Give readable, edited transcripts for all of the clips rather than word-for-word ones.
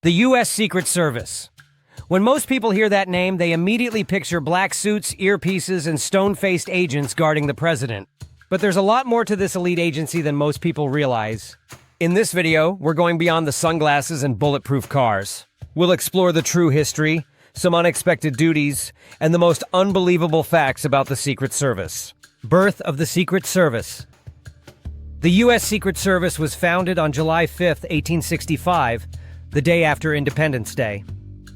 The U.S. Secret Service. When most people hear that name, they immediately picture black suits, earpieces, and stone-faced agents guarding the president. But there's a lot more to this elite agency than most people realize. In this video, we're going beyond the sunglasses and bulletproof cars. We'll explore the true history, some unexpected duties, and the most unbelievable facts about the Secret Service. Birth of the Secret Service. The U.S. Secret Service was founded on July 5, 1865, the day after Independence Day.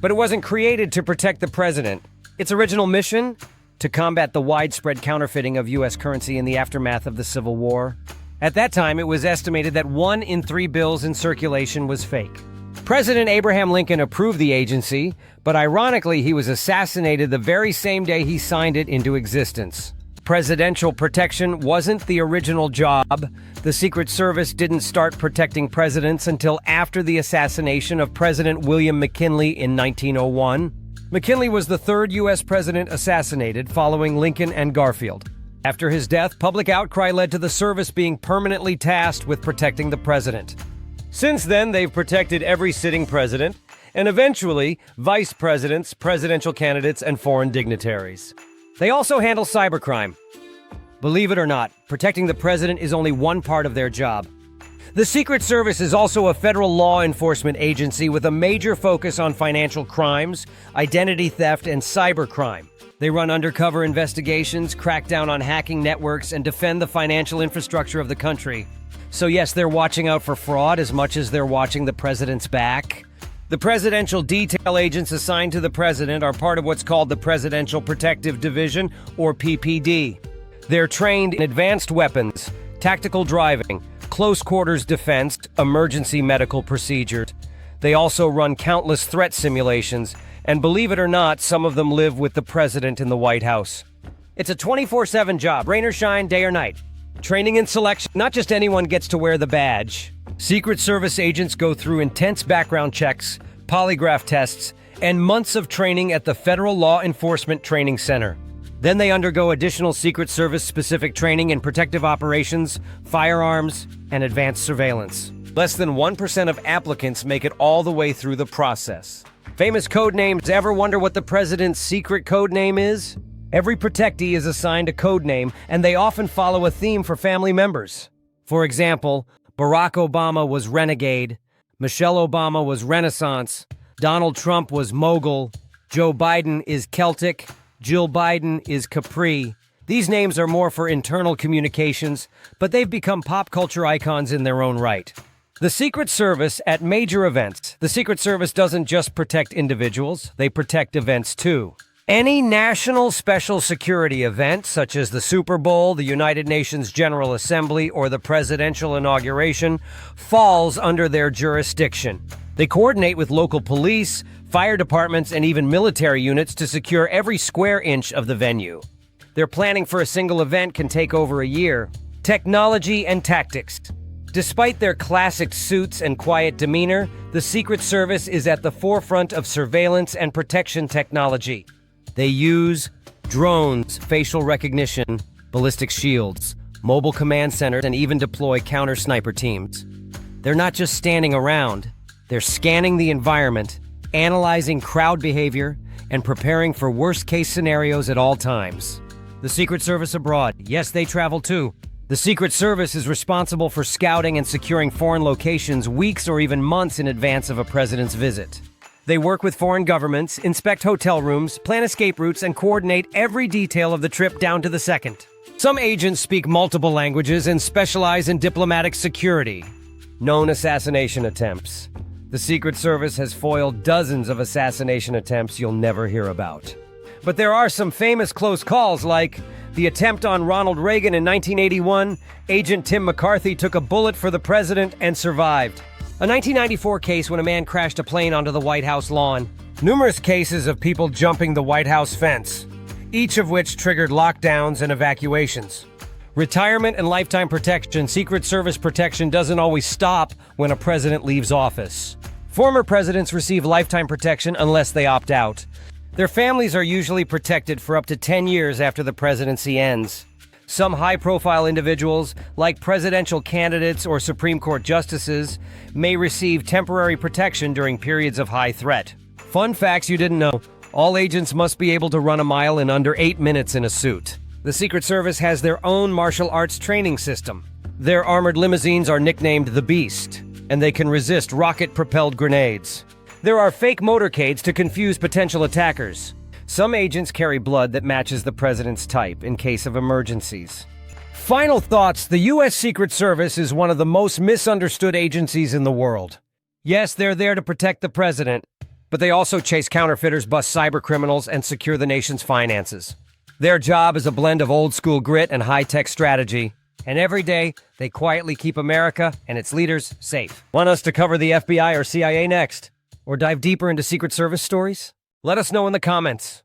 But it wasn't created to protect the president. Its original mission? To combat the widespread counterfeiting of U.S. currency in the aftermath of the Civil War. At that time, it was estimated that 1 in 3 bills in circulation was fake. President Abraham Lincoln approved the agency, but ironically, he was assassinated the very same day he signed it into existence. Presidential protection wasn't the original job. The Secret Service didn't start protecting presidents until after the assassination of President William McKinley in 1901. McKinley was the third U.S. president assassinated following Lincoln and Garfield. After his death, public outcry led to the service being permanently tasked with protecting the president. Since then, they've protected every sitting president, and eventually, vice presidents, presidential candidates, and foreign dignitaries. They also handle cybercrime. Believe it or not, protecting the president is only one part of their job. The Secret Service is also a federal law enforcement agency with a major focus on financial crimes, identity theft, and cybercrime. They run undercover investigations, crack down on hacking networks, and defend the financial infrastructure of the country. So yes, they're watching out for fraud as much as they're watching the president's back. The Presidential Detail Agents assigned to the president are part of what's called the Presidential Protective Division, or PPD. They're trained in advanced weapons, tactical driving, close quarters defense, emergency medical procedures. They also run countless threat simulations, and believe it or not, some of them live with the president in the White House. It's a 24/7 job, rain or shine, day or night. Training and selection, not just anyone gets to wear the badge. Secret Service agents go through intense background checks, polygraph tests, and months of training at the Federal Law Enforcement Training Center. Then they undergo additional Secret Service-specific training in protective operations, firearms, and advanced surveillance. Less than 1% of applicants make it all the way through the process. Famous code names. Ever wonder what the president's secret code name is? Every protectee is assigned a code name, and they often follow a theme for family members. For example, Barack Obama was Renegade, Michelle Obama was Renaissance, Donald Trump was Mogul, Joe Biden is Celtic, Jill Biden is Capri. These names are more for internal communications, but they've become pop culture icons in their own right. The Secret Service at major events. The Secret Service doesn't just protect individuals, they protect events too. Any national special security event, such as the Super Bowl, the United Nations General Assembly, or the presidential inauguration, falls under their jurisdiction. They coordinate with local police, fire departments, and even military units to secure every square inch of the venue. Their planning for a single event can take over a year. Technology and tactics. Despite their classic suits and quiet demeanor, the Secret Service is at the forefront of surveillance and protection technology. They use drones, facial recognition, ballistic shields, mobile command centers, and even deploy counter-sniper teams. They're not just standing around, they're scanning the environment, analyzing crowd behavior, and preparing for worst-case scenarios at all times. The Secret Service abroad. Yes, they travel too. The Secret Service is responsible for scouting and securing foreign locations weeks or even months in advance of a president's visit. They work with foreign governments, inspect hotel rooms, plan escape routes, and coordinate every detail of the trip down to the second. Some agents speak multiple languages and specialize in diplomatic security. Known assassination attempts. The Secret Service has foiled dozens of assassination attempts you'll never hear about. But there are some famous close calls, like the attempt on Ronald Reagan in 1981. Agent Tim McCarthy took a bullet for the president and survived. A 1994 case when a man crashed a plane onto the White House lawn. Numerous cases of people jumping the White House fence, each of which triggered lockdowns and evacuations. Retirement and lifetime protection. Secret Service protection doesn't always stop when a president leaves office. Former presidents receive lifetime protection unless they opt out. Their families are usually protected for up to 10 years after the presidency ends. Some high-profile individuals, like presidential candidates or Supreme Court justices, may receive temporary protection during periods of high threat. Fun facts you didn't know. All agents must be able to run a mile in under 8 minutes in a suit. The Secret Service has their own martial arts training system. Their armored limousines are nicknamed the Beast, and they can resist rocket-propelled grenades. There are fake motorcades to confuse potential attackers. Some agents carry blood that matches the president's type in case of emergencies. Final thoughts: the U.S. Secret Service is one of the most misunderstood agencies in the world. Yes, they're there to protect the president, but they also chase counterfeiters, bust cybercriminals, and secure the nation's finances. Their job is a blend of old-school grit and high-tech strategy, and every day, they quietly keep America and its leaders safe. Want us to cover the FBI or CIA next? Or dive deeper into Secret Service stories? Let us know in the comments.